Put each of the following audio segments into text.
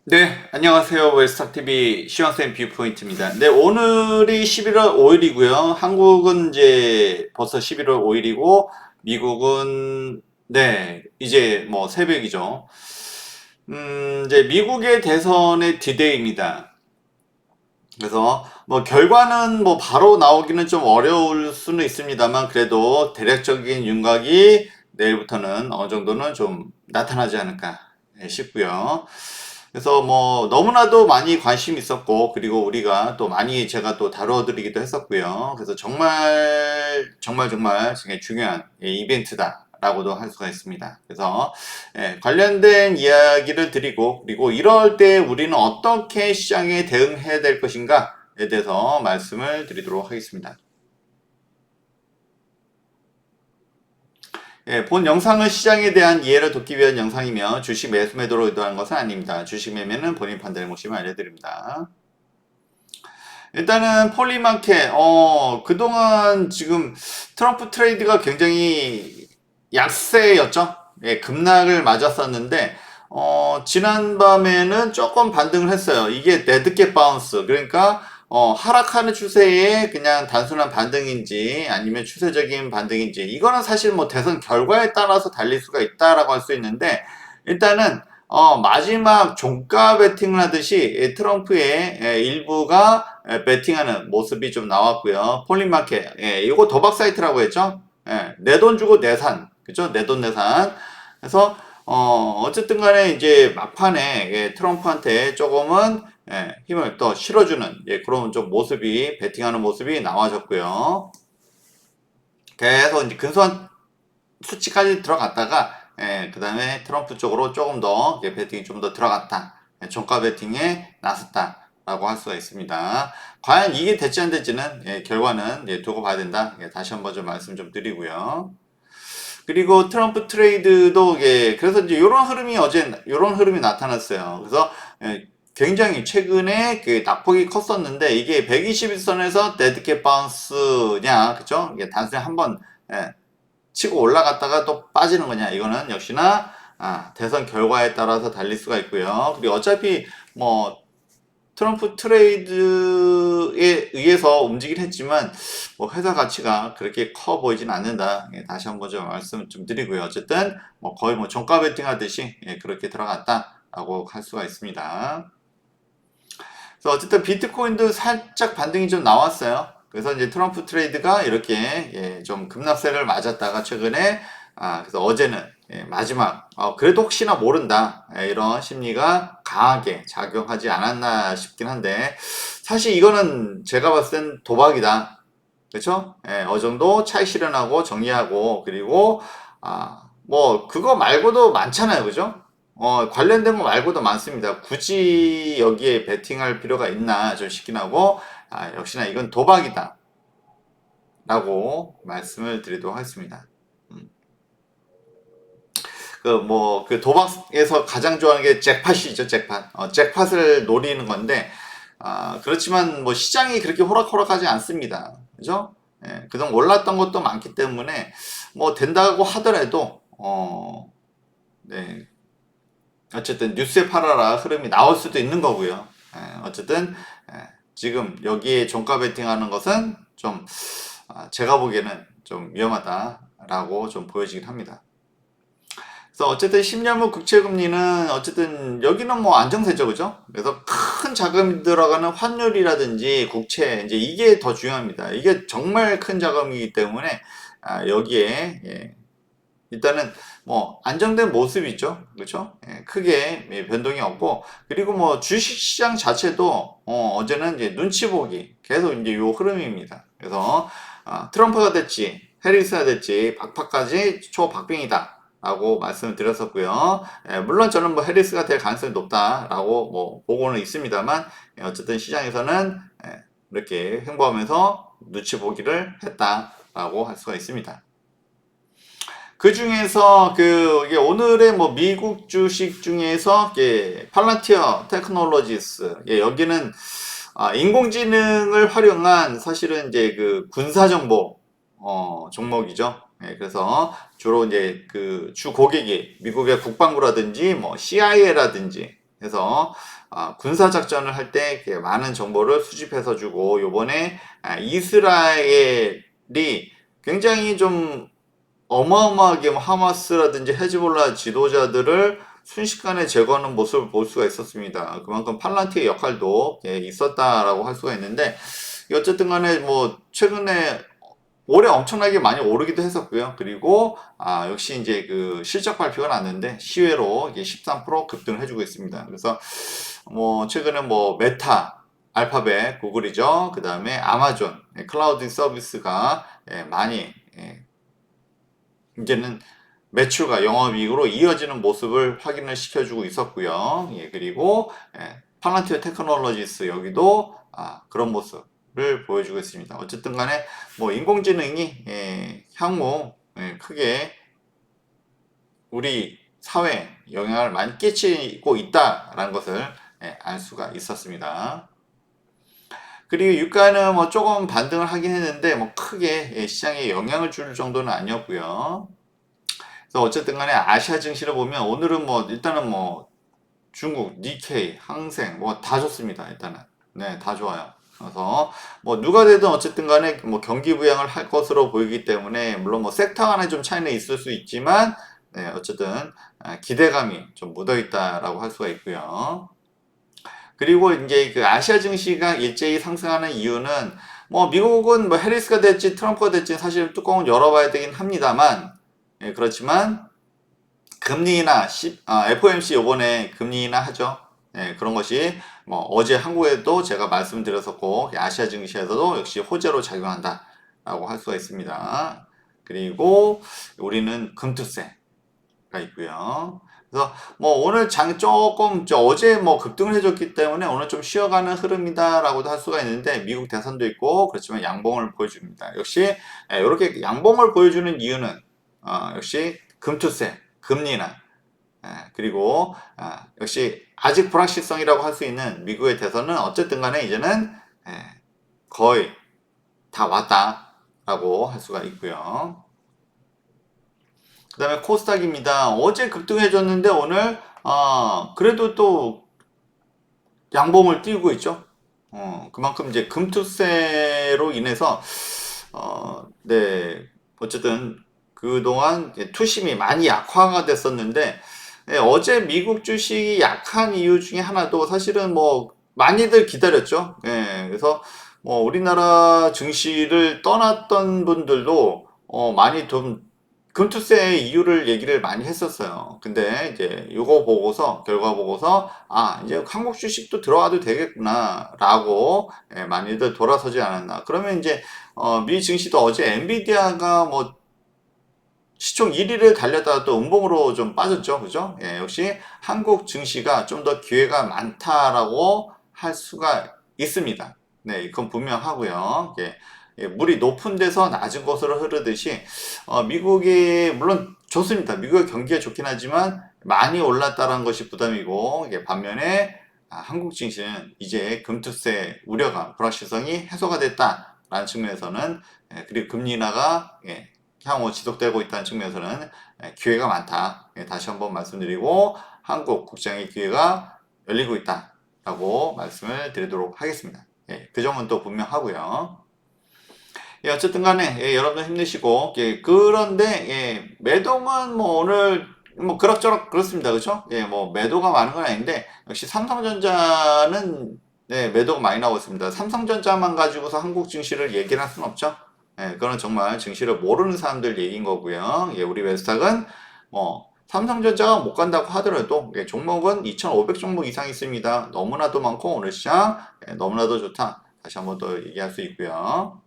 네, 안녕하세요. 웰스탁TV 시황쌤 뷰포인트입니다. 네, 오늘이 11월 5일이고요. 한국은 이제 벌써 11월 5일이고, 미국은, 네, 이제 뭐 새벽이죠. 이제 미국의 대선의 디데이입니다. 그래서 뭐 결과는 뭐 바로 나오기는 좀 어려울 수는 있습니다만, 그래도 대략적인 윤곽이 내일부터는 어느 정도는 좀 나타나지 않을까 싶고요. 그래서 뭐 너무나도 많이 관심이 있었고, 그리고 우리가 또 많이 제가 또 다뤄드리기도 했었고요. 그래서 정말 되게 중요한 이벤트다라고도 할 수가 있습니다. 그래서 관련된 이야기를 드리고, 그리고 이럴 때 우리는 어떻게 시장에 대응해야 될 것인가에 대해서 말씀을 드리도록 하겠습니다. 본 영상은 시장에 대한 이해를 돕기 위한 영상이며 주식 매수 매도로 의도하는 것은 아닙니다. 주식 매매는 본인 판단에 몫임을 알려드립니다. 일단은 폴리마켓, 그동안 지금 트럼프 트레이드가 굉장히 약세였죠. 급락을 맞았었는데, 지난밤에는 조금 반등을 했어요. 이게 데드캣 바운스. 그러니까, 하락하는 추세에 그냥 단순한 반등인지 아니면 추세적인 반등인지, 이거는 사실 뭐 대선 결과에 따라서 달릴 수가 있다라고 할 수 있는데, 일단은, 마지막 종가 베팅을 하듯이 트럼프의 일부가 베팅하는 모습이 좀 나왔고요. 폴리마켓, 이거 도박 사이트라고 했죠. 내 돈 주고 내산, 그죠? 내 돈 내산. 그래서 어쨌든 간에 이제 막판에 트럼프한테 조금은 힘을 또 실어주는 그런 좀 모습이 베팅하는 모습이 나와졌고요. 계속 이제 근소한 수치까지 들어갔다가 그 다음에 트럼프 쪽으로 조금 더 베팅이 좀 더 들어갔다. 종가 베팅에 나섰다. 라고 할 수가 있습니다. 과연 이게 될지 안 될지는 결과는 두고 봐야 된다. 다시 한번 좀 말씀 좀 드리고요. 그리고 트럼프 트레이드도 그래서 이제 이런 흐름이 이런 흐름이 나타났어요. 그래서 굉장히 최근에 그 낙폭이 컸었는데 이게 121선에서 데드캣 바운스냐, 그죠? 이게 단순히 한번 치고 올라갔다가 또 빠지는 거냐, 이거는 역시나 대선 결과에 따라서 달릴 수가 있고요. 그리고 어차피 뭐 트럼프 트레이드에 의해서 움직이긴 했지만 뭐 회사 가치가 그렇게 커 보이진 않는다. 다시 한번 좀 말씀 좀 드리고요. 어쨌든 뭐 거의 뭐 종가 베팅 하듯이 그렇게 들어갔다라고 할 수가 있습니다. 그래서 어쨌든 비트코인도 살짝 반등이 좀 나왔어요. 그래서 이제 트럼프 트레이드가 이렇게 좀 급락세를 맞았다가 최근에 그래서 어제는 마지막 그래도 혹시나 모른다 이런 심리가 강하게 작용하지 않았나 싶긴 한데 사실 이거는 제가 봤을 땐 도박이다. 그렇죠? 어느 정도 차익 실현하고 정리하고 그리고 뭐 그거 말고도 많잖아요. 그죠? 관련된 거 말고도 많습니다. 굳이 여기에 베팅할 필요가 있나 좀 싶긴 하고 역시나 이건 도박이다 라고 말씀을 드리도록 하겠습니다. 그 도박에서 가장 좋아하는 게 잭팟이죠. 잭팟. 잭팟을 노리는 건데 그렇지만 뭐 시장이 그렇게 호락호락하지 않습니다. 그죠? 그동안 올랐던 것도 많기 때문에 뭐 된다고 하더라도 네, 어쨌든 뉴스에 팔아라 흐름이 나올 수도 있는 거고요. 어쨌든 지금 여기에 종가 베팅하는 것은 좀 제가 보기에는 좀 위험하다라고 좀 보여지긴 합니다. 그래서 어쨌든 10년물 국채금리는 어쨌든 여기는 뭐 안정세죠, 그죠? 그래서 큰 자금이 들어가는 환율이라든지 국채 이제 이게 더 중요합니다. 이게 정말 큰 자금이기 때문에 여기에 일단은 뭐 안정된 모습이죠, 그렇죠? 크게 변동이 없고 그리고 뭐 주식시장 자체도 어제는 이제 눈치 보기 계속 이제 요 흐름입니다. 그래서 트럼프가 됐지 해리스가 됐지 박파까지 초박빙이다. 라고 말씀을 드렸었고요. 물론 저는 뭐 해리스가 될 가능성이 높다라고 뭐 보고는 있습니다만 어쨌든 시장에서는 이렇게 횡보하면서 눈치 보기를 했다라고 할 수가 있습니다. 그 중에서 이게 오늘의 뭐 미국 주식 중에서 팔란티어 테크놀로지스 여기는 인공지능을 활용한 사실은 이제 그 군사 정보 종목이죠. 그래서 주로 이제 그 주 고객이 미국의 국방부라든지 뭐 CIA라든지 해서 군사작전을 할 때 많은 정보를 수집해서 주고, 요번에 이스라엘이 굉장히 좀 어마어마하게 하마스라든지 헤즈볼라 지도자들을 순식간에 제거하는 모습을 볼 수가 있었습니다. 그만큼 팔란티의 역할도 있었다라고 할 수가 있는데, 어쨌든 간에 뭐 최근에 올해 엄청나게 많이 오르기도 했었고요. 그리고 역시 이제 그 실적 발표가 났는데 시외로 이게 13% 급등을 해주고 있습니다. 그래서 뭐 최근에 뭐 메타, 알파벳, 구글이죠. 그 다음에 아마존, 클라우드 서비스가 많이 이제는 매출과 영업이익으로 이어지는 모습을 확인을 시켜주고 있었고요. 그리고 팔란티어 테크놀로지스 여기도 그런 모습을 보여주고 있습니다. 어쨌든 간에 뭐 인공지능이 향후 크게 우리 사회에 영향을 많이 끼치고 있다라는 것을 알 수가 있었습니다. 그리고 유가는 뭐 조금 반등을 하긴 했는데 뭐 크게 시장에 영향을 줄 정도는 아니었고요. 그래서 어쨌든 간에 아시아 증시를 보면 오늘은 뭐 일단은 뭐 중국, 니케이, 항생 뭐 다 좋습니다. 일단은 네, 다 좋아요. 그래서 뭐 누가 되든 어쨌든 간에 뭐 경기 부양을 할 것으로 보이기 때문에 물론 뭐 섹터 간에 좀 차이는 있을 수 있지만 네, 어쨌든 기대감이 좀 묻어 있다라고 할 수가 있고요. 그리고 이제 그 아시아 증시가 일제히 상승하는 이유는 뭐 미국은 뭐 해리스가 됐지 트럼프가 됐지 사실 뚜껑은 열어봐야 되긴 합니다만 그렇지만 금리나 FOMC 요번에 금리 인하 하죠. 그런 것이 뭐 어제 한국에도 제가 말씀드렸었고 아시아 증시에서도 역시 호재로 작용한다라고 할 수가 있습니다. 그리고 우리는 금투세가 있고요. 그래서 뭐 오늘 장 조금 어제 뭐 급등을 해줬기 때문에 오늘 좀 쉬어가는 흐름이다라고도 할 수가 있는데 미국 대선도 있고 그렇지만 양봉을 보여줍니다. 역시 이렇게 양봉을 보여주는 이유는 역시 금투세, 금리나 그리고 역시 아직 불확실성이라고 할 수 있는 미국의 대선은 어쨌든 간에 이제는 거의 다 왔다라고 할 수가 있고요. 그 다음에 코스닥입니다. 어제 급등해줬는데 오늘 그래도 또 양봉을 띄우고 있죠. 그만큼 이제 금투세로 인해서 네 어쨌든 그동안 투심이 많이 약화가 됐었는데 어제 미국 주식이 약한 이유 중에 하나도 사실은 뭐 많이들 기다렸죠. 그래서 뭐 우리나라 증시를 떠났던 분들도 많이 좀 금투세의 이유를 얘기를 많이 했었어요. 근데 이제 요거 보고서 결과 보고서 이제 한국 주식도 들어와도 되겠구나라고 많이들 돌아서지 않았나. 그러면 이제 미 증시도 어제 엔비디아가 뭐 시총 1위를 달렸다가 또 음봉으로 좀 빠졌죠. 그죠? 역시 한국 증시가 좀 더 기회가 많다라고 할 수가 있습니다. 네, 그건 분명하고요. 물이 높은 데서 낮은 곳으로 흐르듯이 미국이 물론 좋습니다. 미국의 경기가 좋긴 하지만 많이 올랐다는 것이 부담이고 반면에 한국 증시는 이제 금투세 우려가 불확실성이 해소가 됐다라는 측면에서는 그리고 금리 인하가 향후 지속되고 있다는 측면에서는 기회가 많다. 다시 한번 말씀드리고 한국 국장의 기회가 열리고 있다라고 말씀을 드리도록 하겠습니다. 그 점은 또 분명하고요. 어쨌든 간에 여러분들 힘내시고 그런데 매도는 뭐 오늘 뭐 그럭저럭 그렇습니다. 그렇죠? 뭐 매도가 많은 건 아닌데 역시 삼성전자는 매도가 많이 나오고 있습니다. 삼성전자만 가지고서 한국 증시를 얘기를 할 수는 없죠. 그거는 정말 증시를 모르는 사람들 얘기인 거고요. 우리 웨스탁은 뭐 삼성전자가 못 간다고 하더라도 종목은 2,500 종목 이상 있습니다. 너무나도 많고 오늘 시장 너무나도 좋다. 다시 한번 더 얘기할 수 있고요.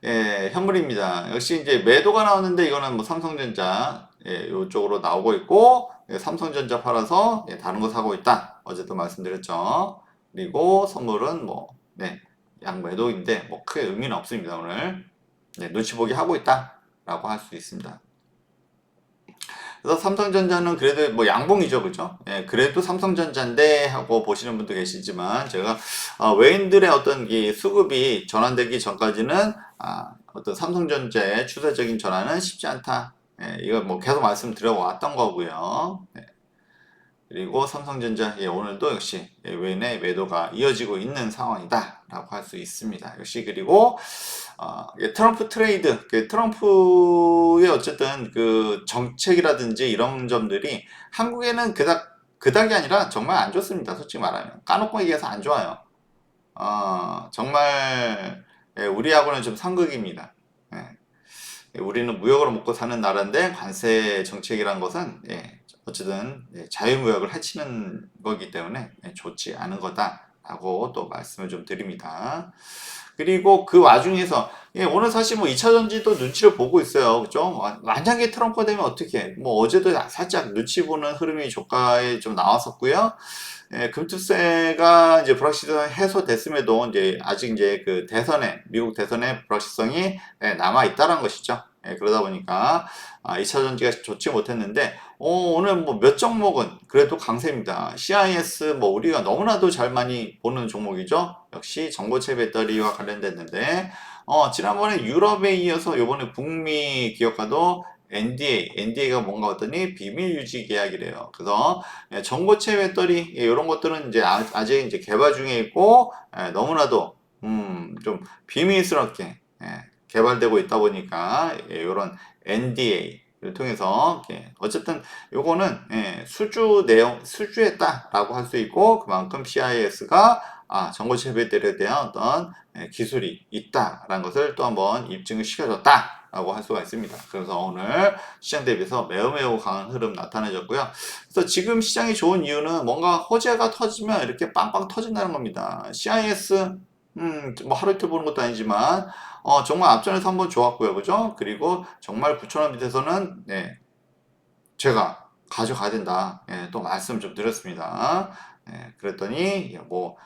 현물입니다. 역시 이제 매도가 나왔는데 이거는 뭐 삼성전자 이쪽으로 나오고 있고 삼성전자 팔아서 다른 거 사고 있다. 어제도 말씀드렸죠. 그리고 선물은 뭐 양매도인데 뭐 크게 의미는 없습니다. 오늘 눈치 보기 하고 있다라고 할 수 있습니다. 그래서 삼성전자는 그래도 뭐 양봉이죠, 그죠? 그래도 삼성전자인데 하고 보시는 분도 계시지만 제가 외인들의 어떤 이 수급이 전환되기 전까지는 어떤 삼성전자의 추세적인 전환은 쉽지 않다. 이거 뭐 계속 말씀드려 왔던 거고요. 그리고 삼성전자 오늘도 역시 외인의 매도가 이어지고 있는 상황이다라고 할 수 있습니다. 역시 그리고 트럼프 트레이드, 트럼프의 어쨌든 그 정책이라든지 이런 점들이 한국에는 그닥이 아니라 정말 안 좋습니다. 솔직히 말하면 까놓고 얘기해서 안 좋아요. 정말 우리하고는 좀 상극입니다. 우리는 무역으로 먹고 사는 나라인데 관세 정책이란 것은 어쨌든 자유무역을 해치는 거기 때문에 좋지 않은 거다라고 또 말씀을 좀 드립니다. 그리고 그 와중에서 오늘 사실 뭐 2차전지도 눈치를 보고 있어요. 그죠? 만약에 트럼프가 되면 어떻게? 뭐 어제도 살짝 눈치 보는 흐름이 조가에 좀 나왔었고요. 금투세가 이제 불확실성 해소됐음에도 이제 아직 이제 그 미국 대선의 불확실성이 남아 있다는 것이죠. 그러다 보니까 2차 전지가 좋지 못했는데 오늘 뭐 몇 종목은 그래도 강세입니다. CIS 뭐 우리가 너무나도 잘 많이 보는 종목이죠. 역시 전고체 배터리와 관련됐는데 지난번에 유럽에 이어서 이번에 북미 기업가도 NDA가 뭔가 했더니 비밀 유지 계약이래요. 그래서 전고체 배터리 이런 것들은 이제 아직 이제 개발 중에 있고 너무나도 좀 비밀스럽게 개발되고 있다 보니까 이런 NDA를 통해서 어쨌든 요거는 수주했다라고 할 수 있고 그만큼 CIS가 전고체 배터리에 대한 어떤 기술이 있다라는 것을 또 한번 입증을 시켜줬다. 라고 할 수가 있습니다. 그래서 오늘 시장 대비해서 매우 강한 흐름 나타내졌고요. 그래서 지금 시장이 좋은 이유는 뭔가 호재가 터지면 이렇게 빵빵 터진다는 겁니다. CIS 뭐 하루 이틀 보는 것도 아니지만 정말 앞전에서 한번 좋았고요. 그죠? 그리고 정말 9,000원 밑에서는 제가 가져가야 된다. 또 말씀 좀 드렸습니다. 그랬더니 뭐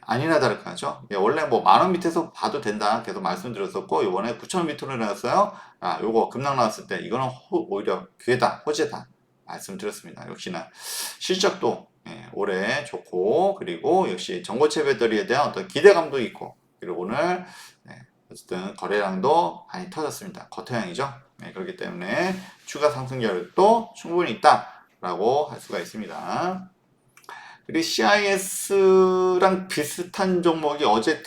아니나 다를까죠. 원래 뭐 10,000원 밑에서 봐도 된다 계속 말씀드렸었고 이번에 9,000원 밑으로 나왔어요. 요거 급락 나왔을 때 이거는 오히려 기회다, 호재다 말씀드렸습니다. 역시나 실적도 올해 좋고 그리고 역시 전고체 배터리에 대한 어떤 기대감도 있고 그리고 오늘 어쨌든 거래량도 많이 터졌습니다. 겉토양이죠. 그렇기 때문에 추가 상승 여력도 충분히 있다라고 할 수가 있습니다. 그리고 CIS랑 비슷한 종목이 어제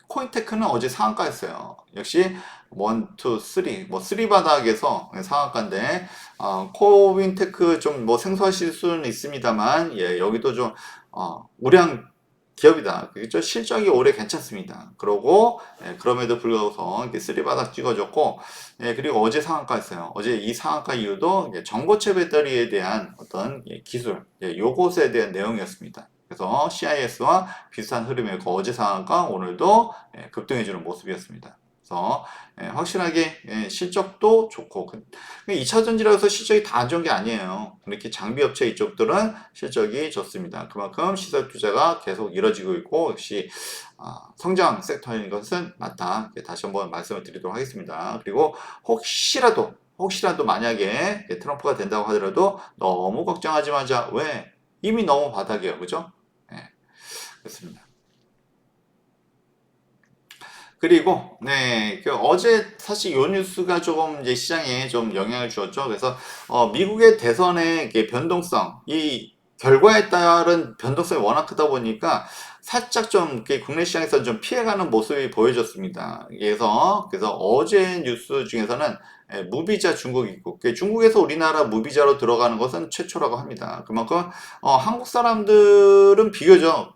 코인테크는 어제 상한가였어요. 역시 1, 2, 3, 뭐 3바닥에서 상한가인데 코인테크 좀 뭐 생소하실 수는 있습니다만 여기도 좀 우량 기업이다. 그죠? 실적이 올해 괜찮습니다. 그러고 그럼에도 불구하고 이렇게 3바닥 찍어줬고 그리고 어제 상한가였어요. 어제 이 상한가 이유도 전고체 배터리에 대한 어떤 기술 요것에 대한 내용이었습니다. 그래서 CIS와 비슷한 흐름이었고 어제 상한가 오늘도 급등해주는 모습이었습니다. 그래서 확실하게 실적도 좋고 2차전지라서 실적이 다 안 좋은 게 아니에요. 이렇게 장비업체 이쪽들은 실적이 좋습니다. 그만큼 시설 투자가 계속 이뤄지고 있고 역시 성장 섹터인 것은 맞다. 다시 한번 말씀을 드리도록 하겠습니다. 그리고 혹시라도 만약에 트럼프가 된다고 하더라도 너무 걱정하지 마자. 왜? 이미 너무 바닥이에요. 그죠? 그렇습니다. 그리고 어제 사실 요 뉴스가 조금 이제 시장에 좀 영향을 주었죠. 그래서 미국의 대선의 변동성, 이 결과에 따른 변동성이 워낙 크다 보니까 살짝 좀 국내 시장에서 좀 피해가는 모습이 보여졌습니다. 그래서 어제 뉴스 중에서는 무비자 중국 입국, 중국에서 우리나라 무비자로 들어가는 것은 최초라고 합니다. 그만큼 한국 사람들은 비교적입니다.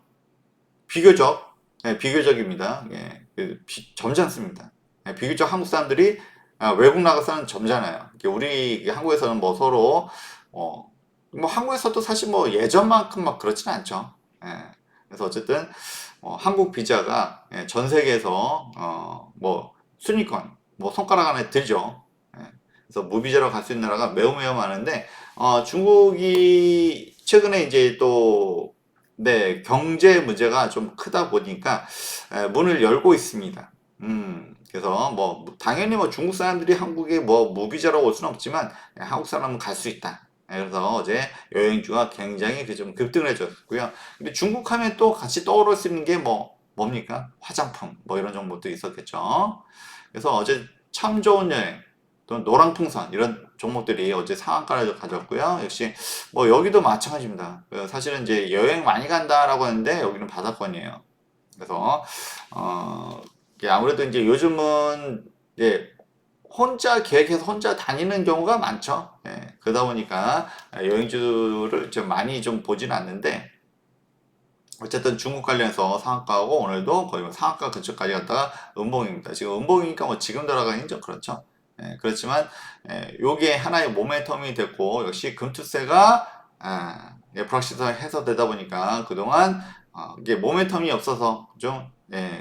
점잖습니다. 비교적 한국 사람들이 외국 나가서는 점잖아요. 우리 한국에서는 뭐 서로 뭐 한국에서도 사실 뭐 예전만큼 막 그렇지는 않죠. 그래서 어쨌든 한국 비자가 전 세계에서 뭐 순위권 뭐 손가락 안에 들죠. 그래서 무비자로 갈 수 있는 나라가 매우 많은데 중국이 최근에 이제 또 경제 문제가 좀 크다 보니까 문을 열고 있습니다. 그래서 뭐 당연히 뭐 중국 사람들이 한국에 뭐 무비자로 올 수는 없지만 한국 사람은 갈 수 있다. 그래서 어제 여행주가 굉장히 좀 급등을 해줬고요. 근데 중국 하면 또 같이 떠오를 수 있는 게 뭡니까? 화장품 뭐 이런 정보도 있었겠죠. 그래서 어제 참 좋은 여행 또 노랑풍선 이런 종목들이 어제 상한가를 가졌고요. 역시 뭐 여기도 마찬가지입니다. 사실은 이제 여행 많이 간다라고 하는데 여기는 바닥권이에요. 그래서 이게 아무래도 이제 요즘은 이제 혼자 계획해서 혼자 다니는 경우가 많죠. 예, 그러다 보니까 여행주를 좀 많이 좀 보지는 않는데 어쨌든 중국 관련해서 상한가하고 오늘도 거의 뭐 상한가 근처까지 갔다가 음봉입니다. 지금 음봉이니까 뭐 지금 들어가긴 좀 그렇죠. 예, 그렇지만 요게 하나의 모멘텀이 됐고 역시 금투세가 예, 불확실성 해소되다 보니까 그동안 이게 모멘텀이 없어서 좀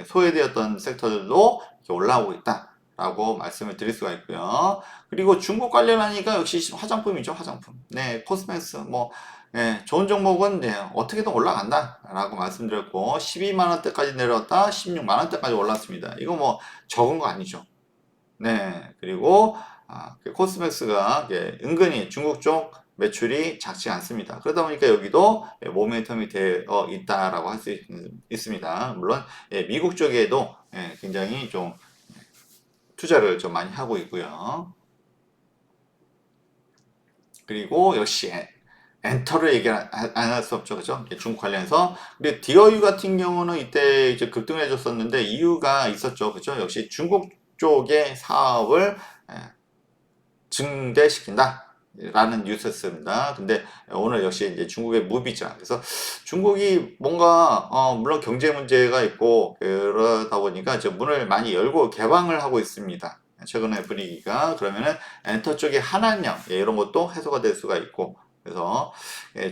소외되었던 섹터들도 이렇게 올라오고 있다라고 말씀을 드릴 수가 있고요. 그리고 중국 관련하니까 역시 화장품이죠, 화장품. 네, 코스메스 뭐 네, 좋은 종목은 네, 어떻게든 올라간다 라고 말씀드렸고 12만 원대까지 내려왔다 16만 원대까지 올랐습니다. 이거 뭐 적은 거 아니죠. 네, 그리고 그 코스맥스가 은근히 중국 쪽 매출이 작지 않습니다. 그러다 보니까 여기도 모멘텀이 되어 있다라고 할 수 있습니다. 물론 미국 쪽에도 굉장히 좀 투자를 좀 많이 하고 있고요. 그리고 역시 엔터를 얘기 안 할 수 없죠. 그죠? 중국 관련해서. 근데 디어유 같은 경우는 이때 이제 급등을 해줬었는데 이유가 있었죠. 그죠? 역시 중국 쪽의 사업을 증대시킨다. 라는 뉴스였습니다. 근데 오늘 역시 이제 중국의 무비자. 그래서 중국이 뭔가, 물론 경제 문제가 있고, 그러다 보니까 이제 문을 많이 열고 개방을 하고 있습니다. 최근에 분위기가. 그러면은 엔터 쪽의 한한령, 이런 것도 해소가 될 수가 있고, 그래서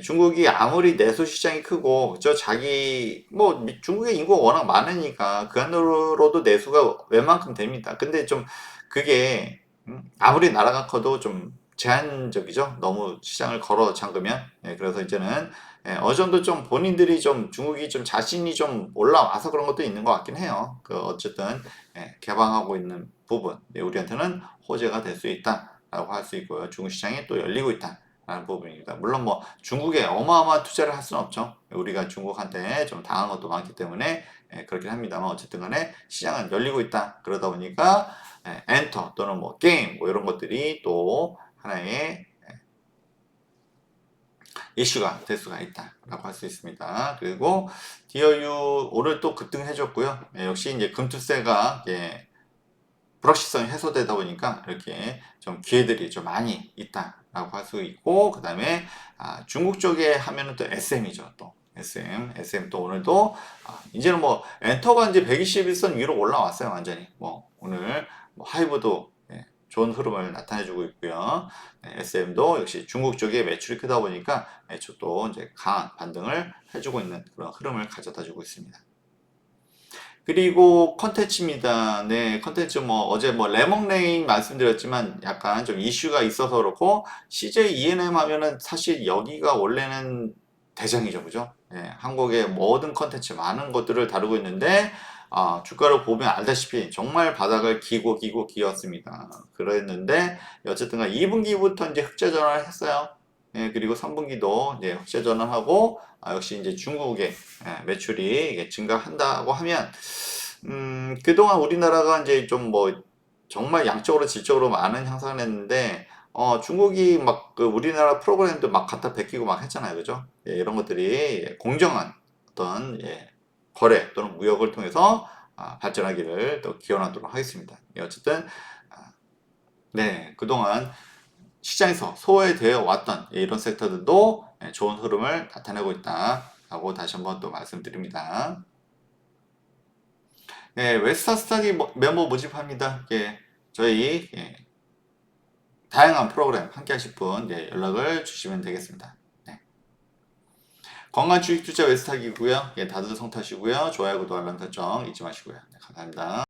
중국이 아무리 내수 시장이 크고 저 자기 뭐 중국의 인구가 워낙 많으니까 그 안으로도 내수가 웬만큼 됩니다. 근데 좀 그게 아무리 나라가 커도 좀 제한적이죠. 너무 시장을 걸어 잠그면. 그래서 이제는 어느 정도 좀 본인들이 좀 중국이 좀 자신이 좀 올라와서 그런 것도 있는 것 같긴 해요. 그 어쨌든 개방하고 있는 부분 우리한테는 호재가 될 수 있다라고 할 수 있고요. 중국 시장이 또 열리고 있다. 라는 부분입니다. 물론 뭐 중국에 어마어마한 투자를 할 수는 없죠. 우리가 중국한테 좀 당한 것도 많기 때문에 그렇긴 합니다만 어쨌든 간에 시장은 열리고 있다. 그러다 보니까 엔터 또는 뭐 게임 뭐 이런 것들이 또 하나의 이슈가 될 수가 있다라고 할 수 있습니다. 그리고 디어유 오늘 또 급등해줬고요. 역시 이제 금투세가 불확실성이 해소되다 보니까 이렇게 좀 기회들이 좀 많이 있다라고 할 수 있고 그 다음에 중국 쪽에 하면은 또 SM이죠 또 SM 또 오늘도 이제는 뭐 엔터가 이제 121선 위로 올라왔어요 완전히 뭐 오늘 뭐 하이브도 좋은 흐름을 나타내주고 있고요. SM도 역시 중국 쪽에 매출이 크다 보니까 또 이제 강한 반등을 해주고 있는 그런 흐름을 가져다주고 있습니다. 그리고 컨텐츠입니다. 네, 컨텐츠 뭐 어제 뭐 레몬레인 말씀드렸지만 약간 좀 이슈가 있어서 그렇고 CJ ENM 하면은 사실 여기가 원래는 대장이죠, 그죠? 네, 한국의 모든 컨텐츠 많은 것들을 다루고 있는데 주가를 보면 알다시피 정말 바닥을 기고 기었습니다. 그랬는데 어쨌든 2분기부터 이제 흑자 전환을 했어요. 예, 그리고 3분기도 이제 흑자 전환하고 역시 이제 중국의 매출이 증가한다고 하면 그동안 우리나라가 이제 좀 뭐 정말 양적으로 질적으로 많은 향상을 했는데 중국이 막 그 우리나라 프로그램도 막 갖다 베끼고 막 했잖아요, 그죠? 이런 것들이 공정한 어떤 거래 또는 무역을 통해서 발전하기를 또 기원하도록 하겠습니다. 어쨌든 네 그동안 시장에서 소외되어 왔던 이런 섹터들도 좋은 흐름을 나타내고 있다라고 다시 한번 또 말씀드립니다. 네, 웨스타 스터디 멤버 모집합니다. 저희 다양한 프로그램 함께 하실 분 연락을 주시면 되겠습니다. 네. 건강 주식 투자 웨스타기고요. 다들 성타시고요. 좋아요, 구독, 알람 설정 잊지 마시고요. 네, 감사합니다.